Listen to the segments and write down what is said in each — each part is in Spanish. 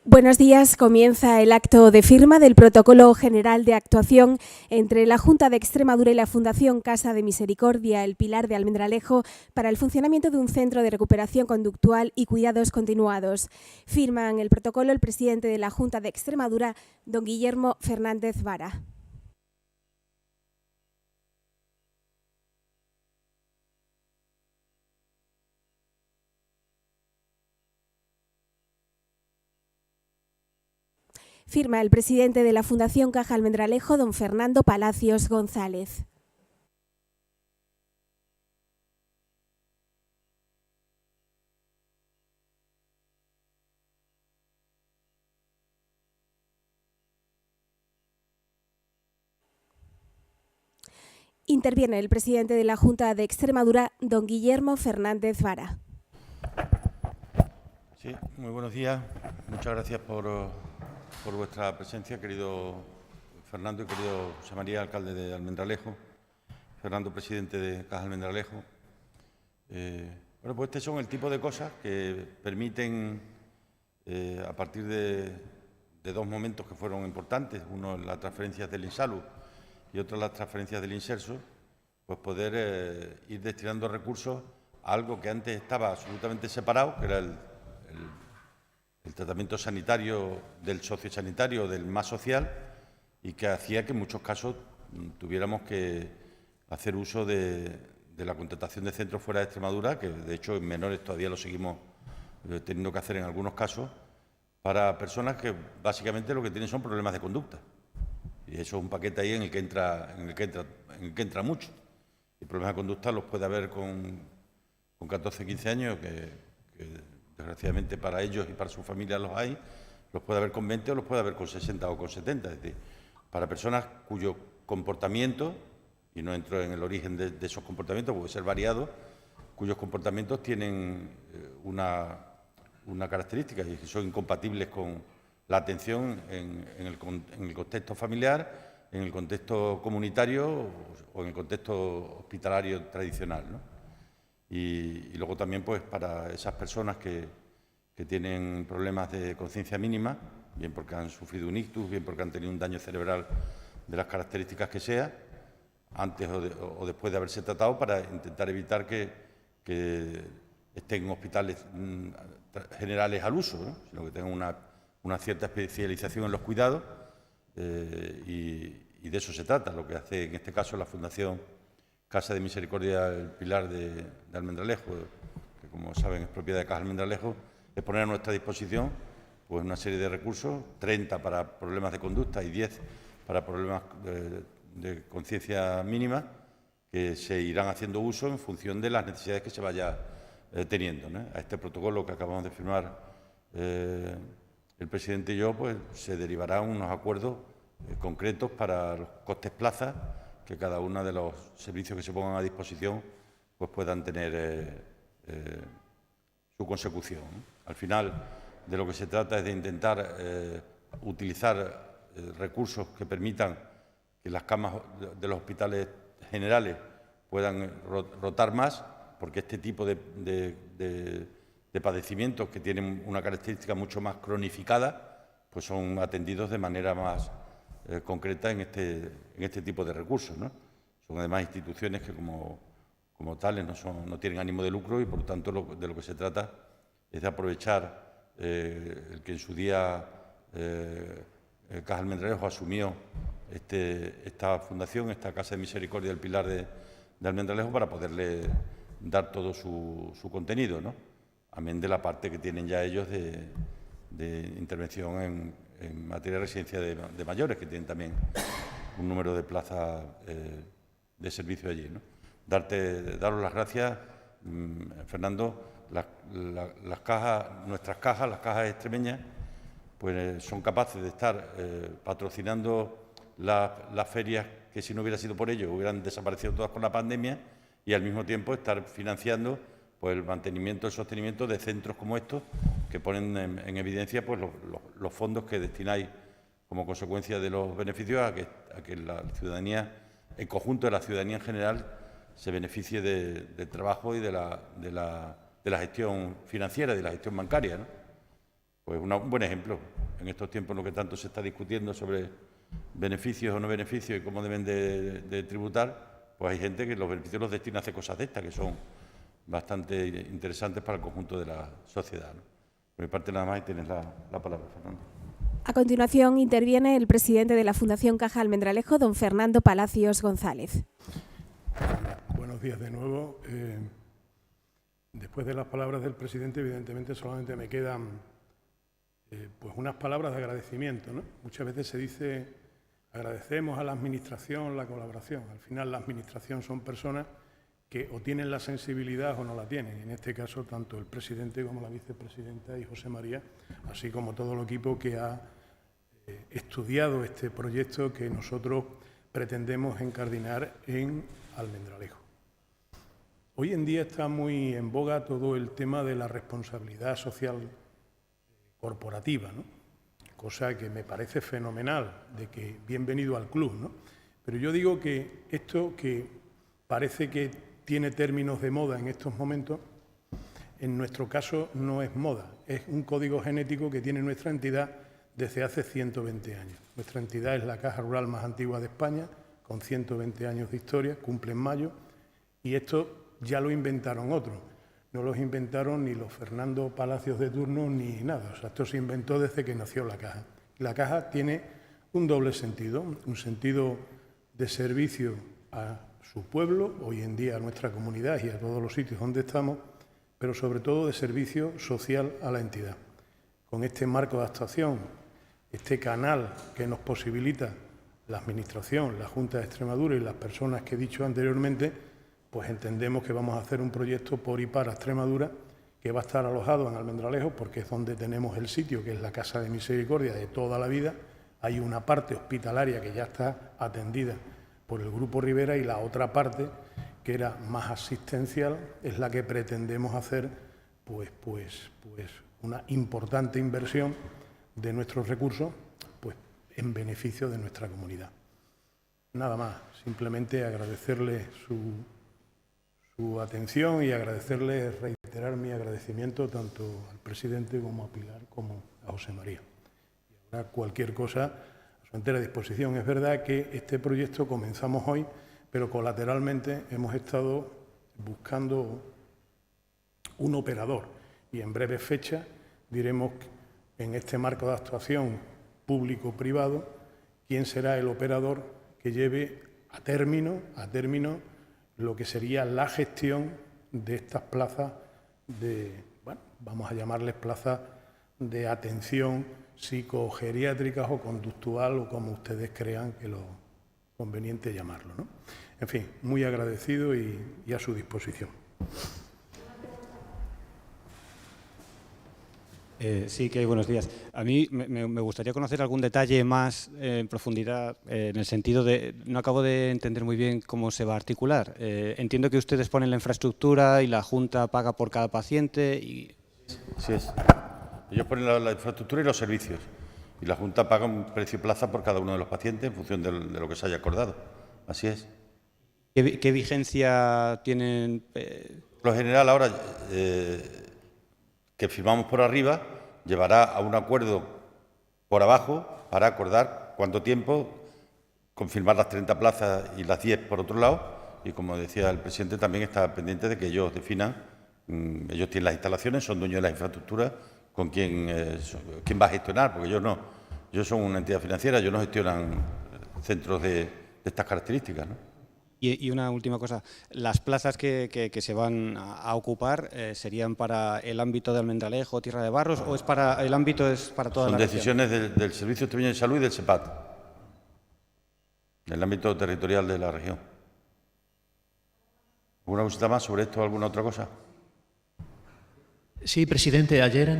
Buenos días. Comienza el acto de firma del Protocolo General de Actuación entre la Junta de Extremadura y la Fundación Casa de Misericordia El Pilar de Almendralejo para el funcionamiento de un centro de recuperación conductual y cuidados continuados. Firman el protocolo el presidente de la Junta de Extremadura, don Guillermo Fernández Vara. Firma el presidente de la Fundación Caja Almendralejo, don Fernando Palacios González. Interviene el presidente de la Junta de Extremadura, don Guillermo Fernández Vara. Sí, muy buenos días. Muchas gracias por vuestra presencia, querido Fernando y querido José María, alcalde de Almendralejo, Fernando, presidente de Caja Almendralejo. Bueno, pues estos son el tipo de cosas que permiten, a partir de dos momentos que fueron importantes, uno las transferencias del INSALU y otro las transferencias del INSERSO, pues poder ir destinando recursos a algo que antes estaba absolutamente separado, que era el tratamiento sanitario del sociosanitario, del más social, y que hacía que en muchos casos tuviéramos que hacer uso de la contratación de centros fuera de Extremadura, que de hecho en menores todavía lo seguimos teniendo que hacer en algunos casos, para personas que básicamente lo que tienen son problemas de conducta. Y eso es un paquete ahí en el que entra mucho. Y problemas de conducta los puede haber con 14, 15 años, que desgraciadamente para ellos y para sus familias los hay, los puede haber con 20 o los puede haber con 60 o con 70. Es decir, para personas cuyo comportamiento, y no entro en el origen de esos comportamientos, puede ser variado, cuyos comportamientos tienen una característica y que son incompatibles con la atención en el contexto familiar, en el contexto comunitario o en el contexto hospitalario tradicional, ¿no? Y luego también pues para esas personas que tienen problemas de conciencia mínima, bien porque han sufrido un ictus, bien porque han tenido un daño cerebral de las características que sea, antes o después de haberse tratado, para intentar evitar que estén en hospitales generales al uso, ¿no? Sino que tengan una cierta especialización en los cuidados, y de eso se trata, lo que hace en este caso la Fundación Casa de Misericordia El Pilar de Almendralejo, que como saben es propiedad de Caja Almendralejo, es poner a nuestra disposición pues una serie de recursos, 30 para problemas de conducta y 10 para problemas de conciencia mínima, que se irán haciendo uso en función de las necesidades que se vaya teniendo, ¿no? A este protocolo que acabamos de firmar el presidente y yo, pues se derivarán unos acuerdos concretos para los costes plaza, que cada uno de los servicios que se pongan a disposición pues puedan tener su consecución, ¿no? Al final, de lo que se trata es de intentar utilizar recursos que permitan que las camas de los hospitales generales puedan rotar más, porque este tipo de padecimientos que tienen una característica mucho más cronificada, pues son atendidos de manera más concreta en este tipo de recursos, ¿no? Son además instituciones que como tales no tienen ánimo de lucro y por tanto de lo que se trata es de aprovechar el que en su día Caja Almendralejo asumió esta fundación, esta Casa de Misericordia del Pilar de Almendralejo, para poderle dar todo su contenido, ¿no? Amén de la parte que tienen ya ellos de intervención en materia de residencia de mayores, que tienen también un número de plazas de servicio allí, ¿no? Daros las gracias, Fernando. Las cajas, nuestras cajas, las cajas extremeñas, pues son capaces de estar patrocinando las ferias que, si no hubiera sido por ello, hubieran desaparecido todas con la pandemia, y al mismo tiempo estar financiando pues el mantenimiento, el sostenimiento de centros como estos, que ponen en evidencia pues los fondos que destináis como consecuencia de los beneficios a que la ciudadanía, el conjunto de la ciudadanía en general, se beneficie del trabajo y de la gestión financiera, de la gestión bancaria, ¿no? pues un buen ejemplo. En estos tiempos en los que tanto se está discutiendo sobre beneficios o no beneficios y cómo deben de tributar, pues hay gente que los beneficios los destina a hacer cosas de estas, que son bastante interesantes para el conjunto de la sociedad, ¿no? Por mi parte nada más y tienes la palabra, Fernando. A continuación interviene el presidente de la Fundación Caja Almendralejo, don Fernando Palacios González. Buenos días de nuevo. Después de las palabras del presidente, evidentemente solamente me quedan pues unas palabras de agradecimiento, ¿no? Muchas veces se dice agradecemos a la Administración la colaboración. Al final la Administración son personas que o tienen la sensibilidad o no la tienen. En este caso, tanto el presidente como la vicepresidenta y José María, así como todo el equipo que ha estudiado este proyecto que nosotros pretendemos encardinar en Almendralejo. Hoy en día está muy en boga todo el tema de la responsabilidad social corporativa, ¿no? Cosa que me parece fenomenal, de que bienvenido al club, ¿no? Pero yo digo que esto que parece que tiene términos de moda en estos momentos, en nuestro caso no es moda, es un código genético que tiene nuestra entidad desde hace 120 años. Nuestra entidad es la caja rural más antigua de España, con 120 años de historia, cumple en mayo, y esto ya lo inventaron otros. No los inventaron ni los Fernando Palacios de turno ni nada. O sea, esto se inventó desde que nació la caja. La caja tiene un doble sentido, un sentido de servicio a su pueblo, hoy en día a nuestra comunidad y a todos los sitios donde estamos, pero sobre todo de servicio social a la entidad. Con este marco de actuación, este canal que nos posibilita la Administración, la Junta de Extremadura y las personas que he dicho anteriormente, pues entendemos que vamos a hacer un proyecto por y para Extremadura que va a estar alojado en Almendralejo porque es donde tenemos el sitio, que es la Casa de Misericordia de toda la vida. Hay una parte hospitalaria que ya está atendida por el Grupo Rivera y la otra parte, que era más asistencial, es la que pretendemos hacer pues una importante inversión de nuestros recursos pues en beneficio de nuestra comunidad. Nada más, simplemente agradecerle su atención y agradecerle, reiterar mi agradecimiento tanto al presidente como a Pilar como a José María. Y ahora cualquier cosa a su entera disposición. Es verdad que este proyecto comenzamos hoy, pero colateralmente hemos estado buscando un operador y en breve fecha diremos en este marco de actuación público-privado quién será el operador que lleve a término lo que sería la gestión de estas plazas de, bueno, vamos a llamarles plazas de atención psicogeriátricas o conductual o como ustedes crean que lo conveniente llamarlo, ¿no? En fin, muy agradecido y a su disposición. Sí, que hay buenos días. A mí me gustaría conocer algún detalle más en profundidad, en el sentido de, no acabo de entender muy bien cómo se va a articular. Entiendo que ustedes ponen la infraestructura y la Junta paga por cada paciente. Y... Sí es. Ellos ponen la infraestructura y los servicios. Y la Junta paga un precio plaza por cada uno de los pacientes en función de lo que se haya acordado. Así es. ¿Qué vigencia tienen? Lo general ahora, que firmamos por arriba, llevará a un acuerdo por abajo para acordar cuánto tiempo, confirmar las 30 plazas y las 10 por otro lado. Y como decía el presidente, también está pendiente de que ellos definan, ellos tienen las instalaciones, son dueños de la infraestructura, con quién va a gestionar, porque ellos no. Ellos son una entidad financiera, ellos no gestionan centros de estas características, ¿no? Y una última cosa, ¿las plazas que se van a ocupar serían para el ámbito de Almendralejo, Tierra de Barros, o es para el ámbito es para toda la región? Son decisiones del Servicio Extremeño de Salud y del SEPAT, del ámbito territorial de la región. ¿Alguna cosita más sobre esto o alguna otra cosa? Sí, presidente. Ayer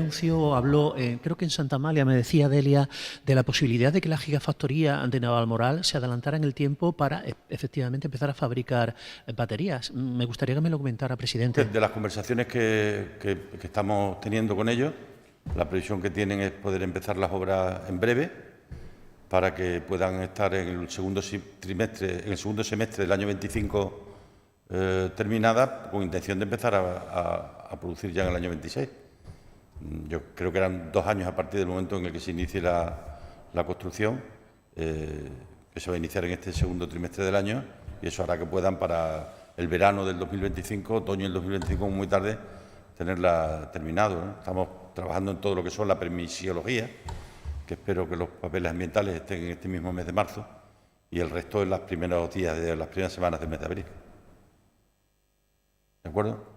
habló, creo que en Santa Amalia, me decía Delia, de la posibilidad de que la gigafactoría de Navalmoral se adelantara en el tiempo para efectivamente empezar a fabricar baterías. Me gustaría que me lo comentara, presidente. De las conversaciones que estamos teniendo con ellos, la previsión que tienen es poder empezar las obras en breve para que puedan estar en el segundo semestre del año 25 terminada, con intención de empezar a producir ya en el año 26. Yo creo que eran 2 años a partir del momento en el que se inicie la construcción, que se va a iniciar en este segundo trimestre del año, y eso hará que puedan para el verano del 2025, otoño del 2025, muy tarde, tenerla terminado, ¿no? Estamos trabajando en todo lo que son la permisiología, que espero que los papeles ambientales estén en este mismo mes de marzo, y el resto en los primeros días de las primeras semanas del mes de abril. ¿De acuerdo?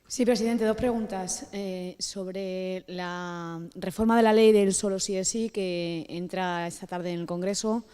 Sí, presidente, 2 preguntas. Sobre la reforma de la ley del solo sí es sí, que entra esta tarde en el Congreso,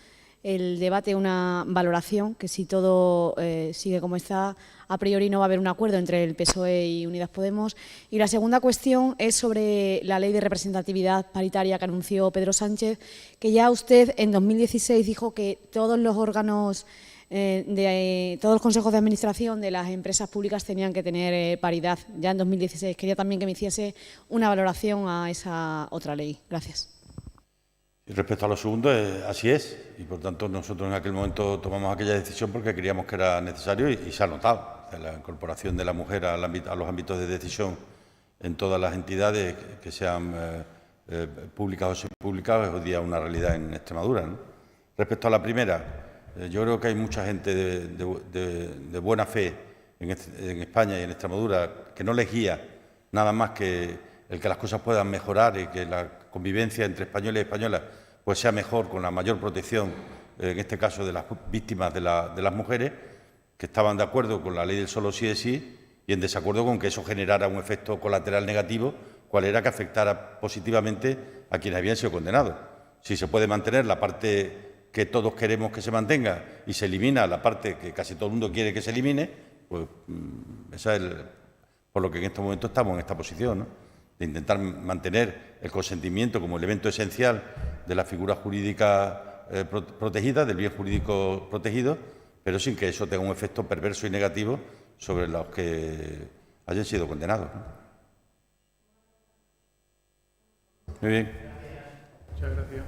el debate, una valoración, que si todo sigue como está, a priori no va a haber un acuerdo entre el PSOE y Unidas Podemos. Y la segunda cuestión es sobre la ley de representatividad paritaria que anunció Pedro Sánchez, que ya usted en 2016 dijo que todos los órganos todos los consejos de administración de las empresas públicas tenían que tener paridad ya en 2016. Quería también que me hiciese una valoración a esa otra ley. Gracias. Y respecto a lo segundo, así es, y por tanto nosotros en aquel momento tomamos aquella decisión porque creíamos que era necesario y se ha notado. La incorporación de la mujer a los ámbitos de decisión en todas las entidades que sean públicas o semipúblicas es hoy día una realidad en Extremadura, ¿no? Respecto a la primera, yo creo que hay mucha gente de buena fe en España y en Extremadura que no les guía nada más que el que las cosas puedan mejorar y que la convivencia entre españoles y españolas pues sea mejor, con la mayor protección, en este caso de las víctimas de las mujeres, que estaban de acuerdo con la ley del solo sí es sí y en desacuerdo con que eso generara un efecto colateral negativo, cual era que afectara positivamente a quienes habían sido condenados. Si se puede mantener la parte que todos queremos que se mantenga y se elimina la parte que casi todo el mundo quiere que se elimine, pues esa es por lo que en este momento estamos en esta posición, ¿no? De intentar mantener el consentimiento como elemento esencial de la figura jurídica protegida, del bien jurídico protegido, pero sin que eso tenga un efecto perverso y negativo sobre los que hayan sido condenados, ¿no? Muy bien. Muchas gracias.